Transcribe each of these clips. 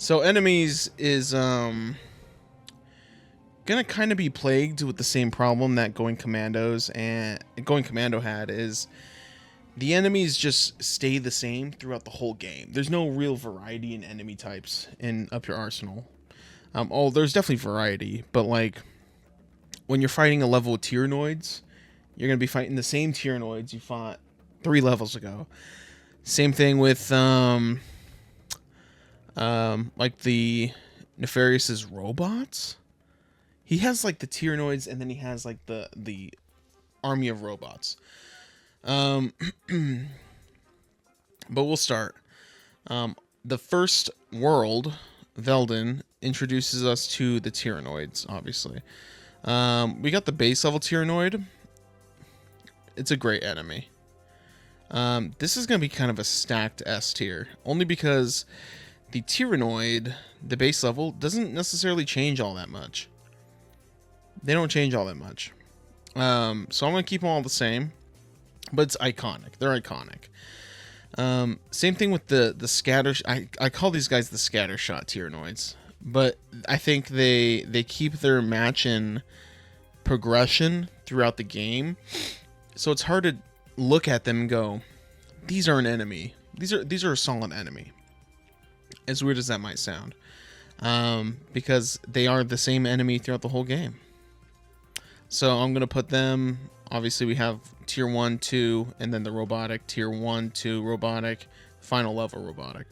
So enemies is gonna kind of be plagued with the same problem that Going Commando had is the enemies just stay the same throughout the whole game. There's no real variety in enemy types in up your arsenal. There's definitely variety, but like when you're fighting a level with Tyrannoids, you're gonna be fighting the same Tyrannoids you fought 3 levels ago. Same thing with like the Nefarious's robots. He has like the Tyrannoids, and then he has like the army of robots. Um, but we'll start. The first world, Velden, introduces us to the Tyrannoids. Obviously, we got the base level Tyrannoid. It's a great enemy. This is going to be kind of a stacked S tier, only because the Tyrannoid, the base level, doesn't necessarily change all that much. They don't change all that much. So I'm going to keep them all the same, but it's iconic. They're iconic. Same thing with the scatter. I call these guys the scatter shot Tyrannoids, but I think they keep their match in progression throughout the game, so it's hard to look at them and go, these are an enemy. These are a solid enemy. As weird as that might sound, because they are the same enemy throughout the whole game. So I'm gonna put them. Obviously, we have tier 1, 2, and then the robotic tier 1, 2 robotic, final level robotic.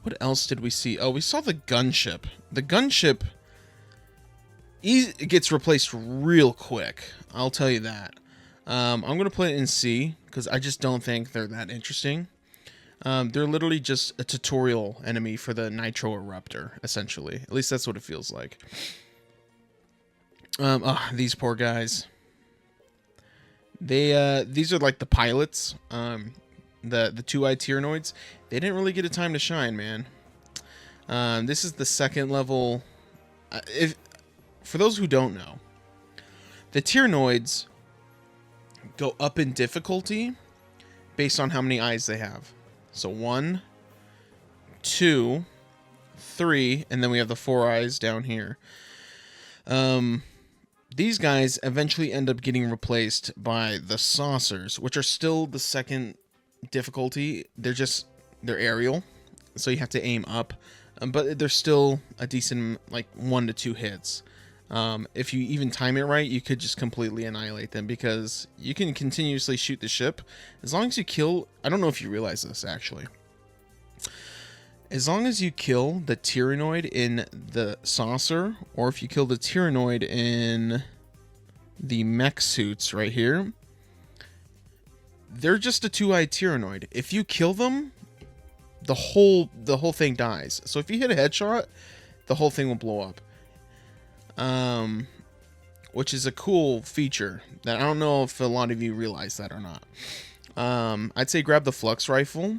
What else did we see? Oh, we saw the gunship. The gunship it gets replaced real quick. I'll tell you that. I'm gonna put it in C because I just don't think they're that interesting. They're literally just a tutorial enemy for the Nitro Eruptor, essentially. At least that's what it feels like. These poor guys. These are like the pilots. The two-eyed Tyrannoids. They didn't really get a time to shine, man. This is the second level. For those who don't know, the Tyrannoids go up in difficulty based on how many eyes they have. So 1, 2, 3, and then we have the 4 eyes down here. These guys eventually end up getting replaced by the saucers, which are still the second difficulty. They're aerial, so you have to aim up, but they're still a decent, like 1 to 2 hits. If you even time it right, you could just completely annihilate them because you can continuously shoot the ship as long as you kill. I don't know if you realize this actually. As long as you kill the Tyrannoid in the saucer, or if you kill the Tyrannoid in the mech suits right here, they're just a 2-eyed Tyrannoid. If you kill them, the whole thing dies. So if you hit a headshot, the whole thing will blow up. Which is a cool feature that I don't know if a lot of you realize that or not. I'd say grab the Flux Rifle,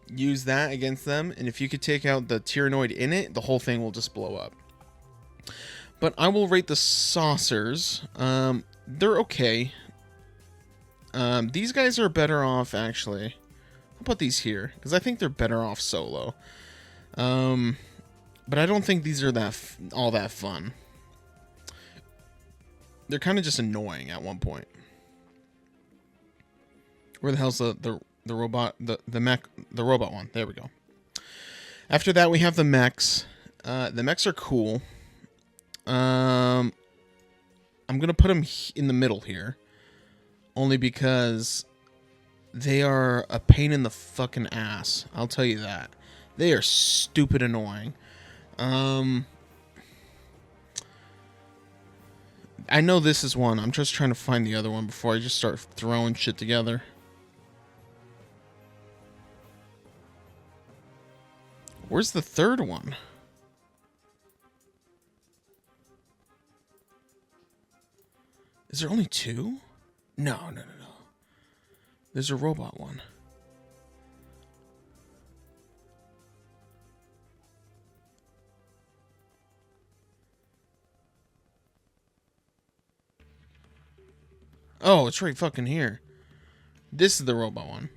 use that against them, and if you could take out the Tyrannoid in it, the whole thing will just blow up. But I will rate the saucers. They're okay. These guys are better off, actually. How about these here? Because I think they're better off solo. But I don't think these are all that fun. They're kind of just annoying at one point. Where the hell's the robot, the mech, the robot one? There we go. After that, we have the mechs. The mechs are cool. I'm gonna put them in the middle here, only because they are a pain in the fucking ass. I'll tell you that. They are stupid annoying. I know this is one. I'm just trying to find the other one before I just start throwing shit together. Where's the third one? Is there only 2? No. There's a robot one. Oh, it's right fucking here. This is the robot one.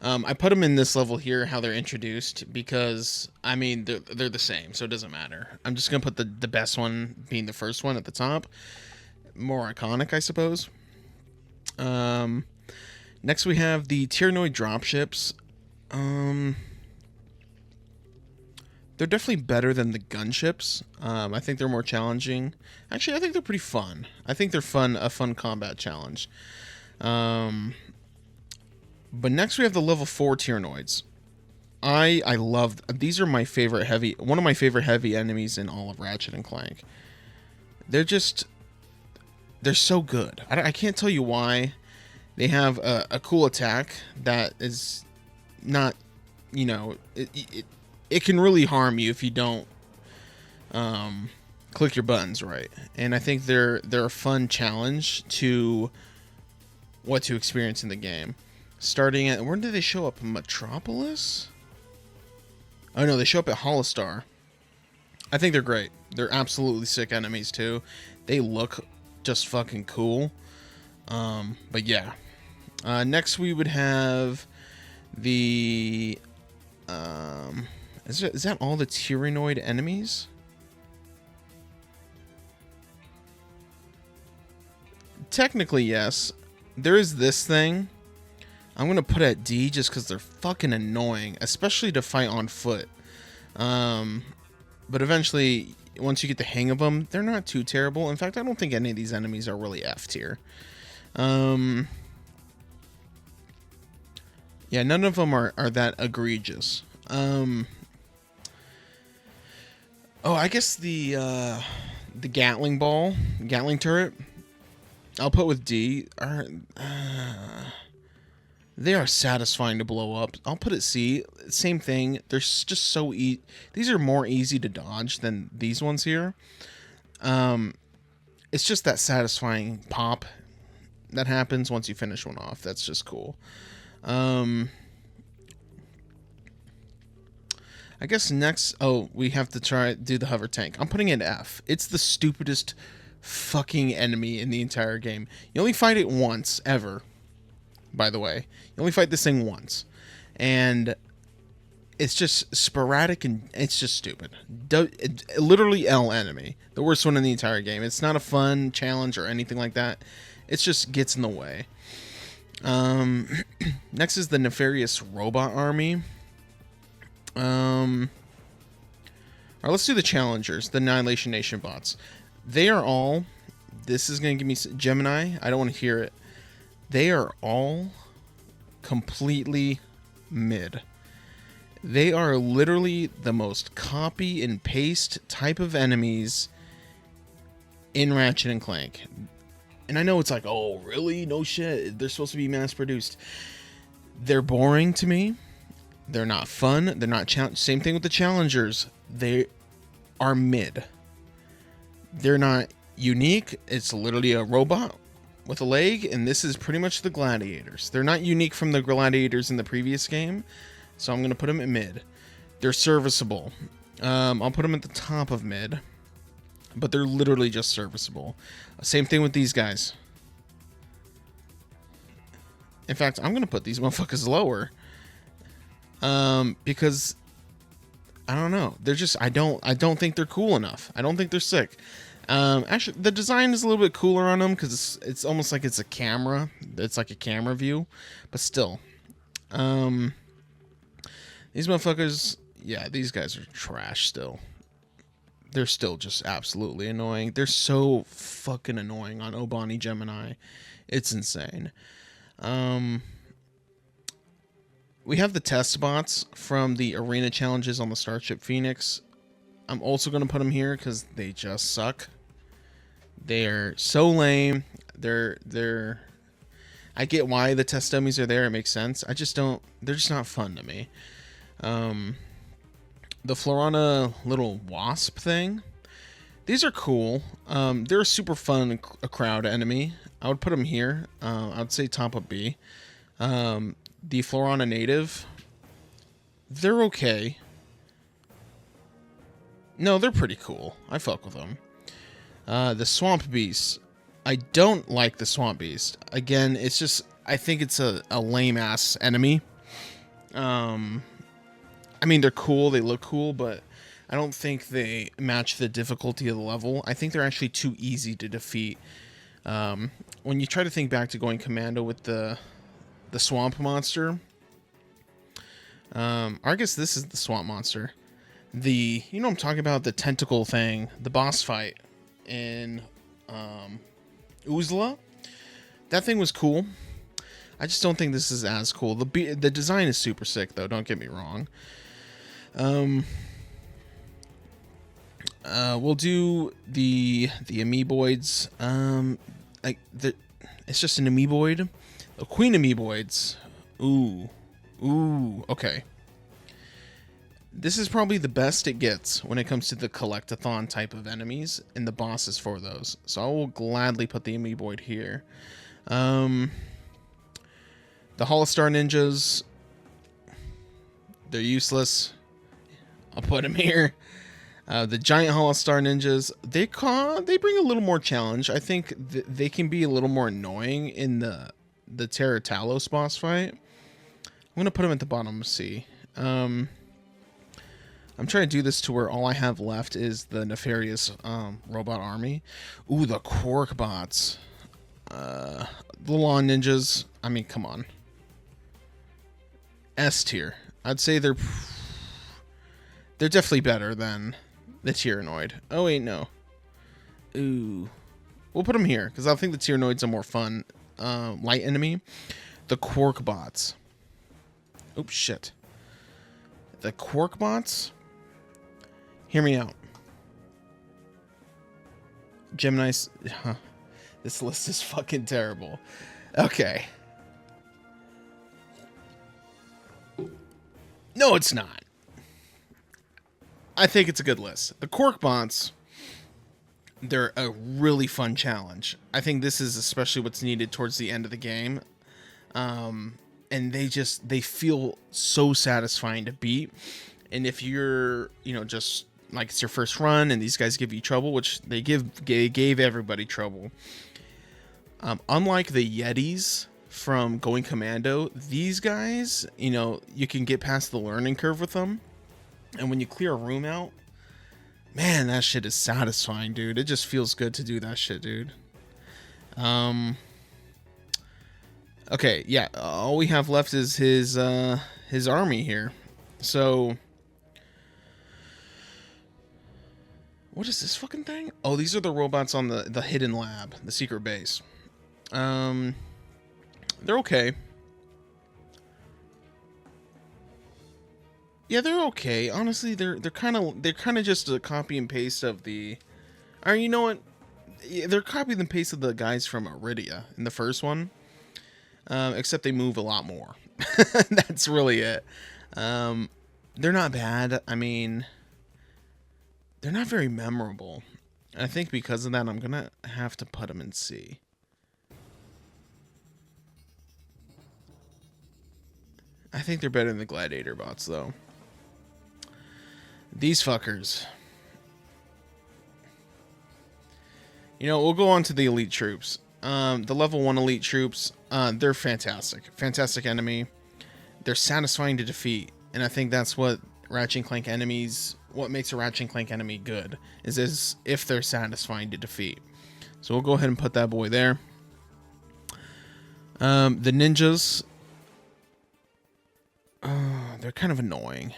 I put them in this level here, how they're introduced, because, I mean, they're the same, so it doesn't matter. I'm just going to put the best one being the first one at the top. More iconic, I suppose. Next we have the Tyrannoid dropships. They're definitely better than the gunships. I think they're more challenging. Actually, I think they're pretty fun. I think they're fun, a fun combat challenge. But next we have the level 4 Tyrannoids. I love these are my favorite one of my favorite heavy enemies in all of Ratchet and Clank. They're so good. I can't tell you why. They have a cool attack that is not, you know, it can really harm you if you don't click your buttons right. And I think they're a fun challenge to what to experience in the game. Starting at, where did they show up? Metropolis? Oh no, they show up at Holostar. I think they're great. They're absolutely sick enemies too. They look just fucking cool. But yeah. Next we would have the is that all the Tyrannoid enemies? Technically, yes. There is this thing. I'm going to put at D just because they're fucking annoying, especially to fight on foot. But eventually, once you get the hang of them, they're not too terrible. In fact, I don't think any of these enemies are really F tier. Yeah, none of them are that egregious. Oh, I guess the Gatling turret, I'll put with D. They are satisfying to blow up. I'll put it C. Same thing. They're just so easy. These are more easy to dodge than these ones here. It's just that satisfying pop that happens once you finish one off. That's just cool. I guess next, we have to do the hover tank. I'm putting it F. It's the stupidest fucking enemy in the entire game. You only fight it once, ever. By the way, you only fight this thing once, and it's just sporadic and it's just stupid. Literally L enemy, the worst one in the entire game. It's not a fun challenge or anything like that. It just gets in the way. Next is the nefarious robot army. Alright, let's do the challengers, the Annihilation Nation bots. They are all. This is gonna give me Gemini. I don't want to hear it. They are all completely mid. They are literally the most copy and paste type of enemies in Ratchet and Clank. And I know it's like, oh, really? No shit. They're supposed to be mass produced. They're boring to me. They're not fun. They're not same thing with the challengers. They are mid. They're not unique. It's literally a robot with a leg, and this is pretty much the gladiators. They're not unique from the gladiators in the previous game, so I'm going to put them at mid. They're serviceable. I'll put them at the top of mid, but they're literally just serviceable. Same thing with these guys. In fact, I'm going to put these motherfuckers lower, because I don't know. They're just, I don't think they're cool enough. I don't think they're sick. Actually, the design is a little bit cooler on them because it's almost like it's a camera. It's like a camera view, but still. These motherfuckers, yeah, these guys are trash still. They're still just absolutely annoying. They're so fucking annoying on Obani Gemini. It's insane. We have the test bots from the arena challenges on the Starship Phoenix. I'm also going to put them here because they just suck. They're so lame. They're I get why the test dummies are there. It makes sense. I just don't. They're just not fun to me. The Florana little wasp thing. These are cool. They're a super fun crowd enemy. I would put them here. I would say top of B. The Florana native. They're okay. No, they're pretty cool. I fuck with them. The Swamp Beast. I don't like the Swamp Beast. Again, it's just, I think it's a lame-ass enemy. I mean, they're cool, they look cool, but I don't think they match the difficulty of the level. I think they're actually too easy to defeat. When you try to think back to going commando with the swamp monster, or I guess this is the swamp monster. You know what I'm talking about, the tentacle thing, the boss fight in Uzla. That thing was cool. I just don't think this is as cool. The design is super sick, though. Don't get me wrong. We'll do the amoeboids. It's just an amoeboid. A queen amoeboids. Ooh. Okay. This is probably the best it gets when it comes to the collectathon type of enemies and the bosses for those. So I will gladly put the amoeboid here. The Holostar ninjas, they're useless. I'll put them here. The giant Holostar ninjas, they bring a little more challenge. I think they can be a little more annoying in the Terra Talos boss fight. I'm gonna put them at the bottom of C. I'm trying to do this to where all I have left is the nefarious robot army. Ooh, the Quark bots. The law ninjas. I mean, come on. S tier. I'd say they're definitely better than the Tyrannoid. Oh wait, no. Ooh. We'll put them here because I think the Tyrannoid's a more fun light enemy. The Quark bots. Oops, shit. The Quark bots. Hear me out. Gemini's. Huh. This list is fucking terrible. Okay. No, it's not. I think it's a good list. The Quark bots, they're a really fun challenge. I think this is especially what's needed towards the end of the game. And they feel so satisfying to beat. And if you're, just like it's your first run and these guys give you trouble, which they gave everybody trouble. Unlike the Yetis from Going Commando, these guys, you can get past the learning curve with them. And when you clear a room out, man, that shit is satisfying, dude. It just feels good to do that shit, dude. Okay, yeah, all we have left is his army here. So, what is this fucking thing? Oh, these are the robots on the hidden lab, the secret base. They're okay. Yeah, they're okay. Honestly, they're kind of just a copy and paste of the. Or you know what? They're copy and paste of the guys from Iridia in the first one. Except they move a lot more. That's really it. They're not bad. I mean, they're not very memorable. I think because of that, I'm gonna have to put them in C. I think they're better than the Gladiator bots, though. These fuckers. We'll go on to the elite troops. The level 1 elite troops, they're fantastic. Fantastic enemy. They're satisfying to defeat. And I think that's what Ratchet Clank enemies, what makes a Ratchet Clank enemy good, is if they're satisfying to defeat. So we'll go ahead and put that boy there. The ninjas, they're kind of annoying.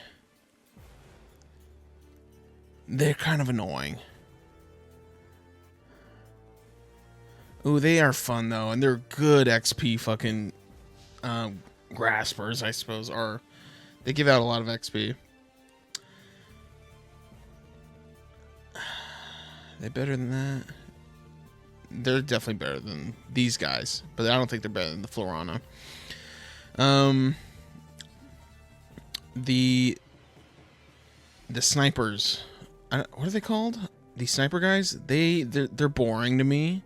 Ooh, they are fun, though, and they're good XP fucking graspers, I suppose, or they give out a lot of XP. They better than that? They're definitely better than these guys, but I don't think they're better than the Florana. The snipers, what are they called? The sniper guys? They're boring to me.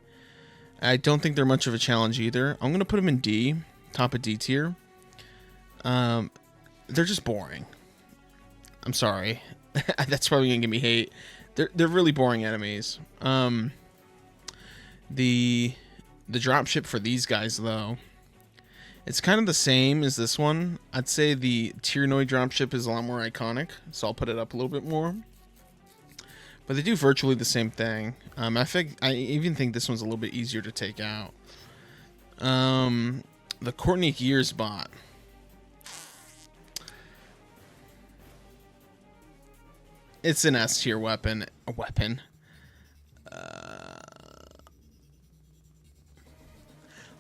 I don't think they're much of a challenge either. I'm gonna put them in D, top of D tier. They're just boring. I'm sorry. That's probably gonna give me hate. They're really boring enemies. The dropship for these guys, though, It's kind of the same as this one. I'd say the Tyrannoid dropship is a lot more iconic, so I'll put it up a little bit more. But they do virtually the same thing. I even think this one's a little bit easier to take out. The Courtney Gears bot. It's an S tier weapon. A weapon.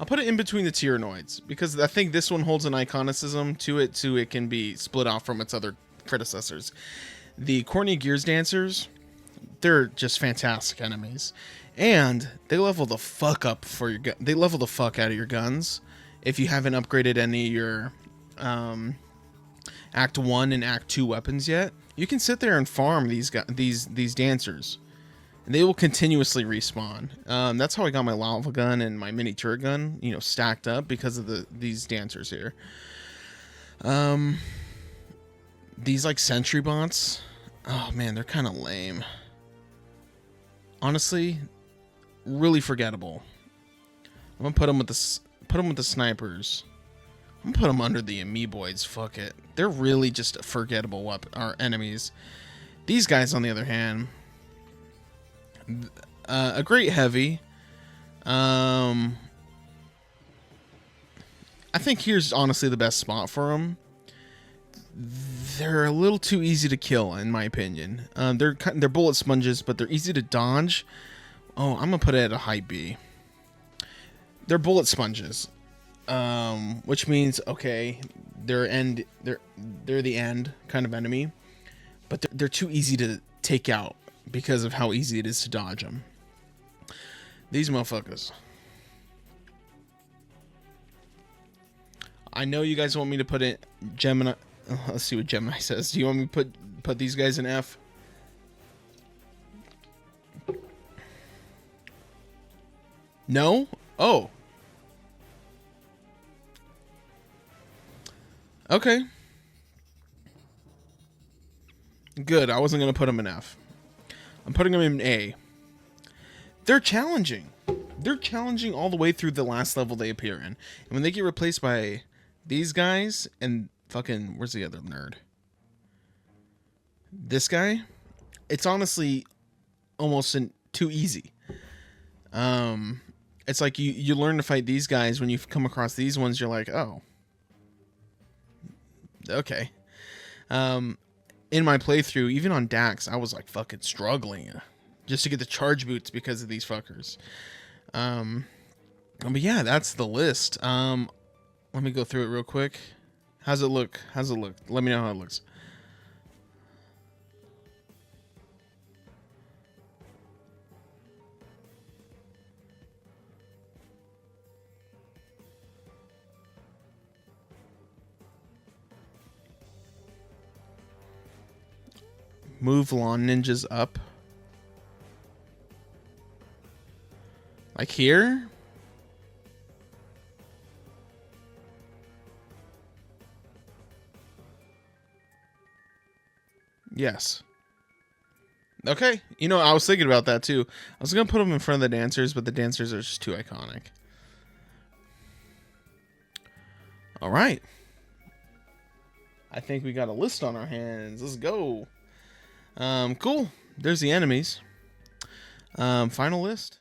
I'll put it in between the Tyrannoids because I think this one holds an iconicism to it, so it can be split off from its other predecessors. The Courtney Gears dancers, they're just fantastic enemies, and they level the fuck up for your gun. They level the fuck out of your guns if you haven't upgraded any of your Act 1 and Act 2 weapons yet. You can sit there and farm these dancers, and they will continuously respawn. That's how I got my lava gun and my mini turret gun, you know, stacked up because of these dancers here. These like sentry bots, oh man, they're kind of lame. Honestly, really forgettable. I'm gonna put them with the snipers. I'm gonna put them under the amoeboids. Fuck it. They're really just forgettable enemies. These guys, on the other hand, a great heavy. I think here's honestly the best spot for them. They're a little too easy to kill, in my opinion. They're bullet sponges, but they're easy to dodge. Oh, I'm gonna put it at a high B. They're bullet sponges, which means okay, they're the end kind of enemy, but they're too easy to take out because of how easy it is to dodge them. These motherfuckers. I know you guys want me to put it Gemini. Let's see what Gemini says. Do you want me to put these guys in F? No? Oh. Okay. Good. I wasn't going to put them in F. I'm putting them in A. They're challenging. They're challenging all the way through the last level they appear in. And when they get replaced by these guys and fucking... Where's the other nerd? This guy? It's honestly almost too easy. It's like you learn to fight these guys. When you come across these ones, you're like, oh. Okay. In my playthrough, even on Dax, I was like fucking struggling just to get the charge boots because of these fuckers. But yeah, that's the list. Let me go through it real quick. How's it look? How's it look? Let me know how it looks. Move lawn ninjas up. Like here? Yes. Okay. You know, I was thinking about that too. I was going to put them in front of the dancers, but the dancers are just too iconic. All right. I think we got a list on our hands. Let's go. Cool. There's the enemies. Final list.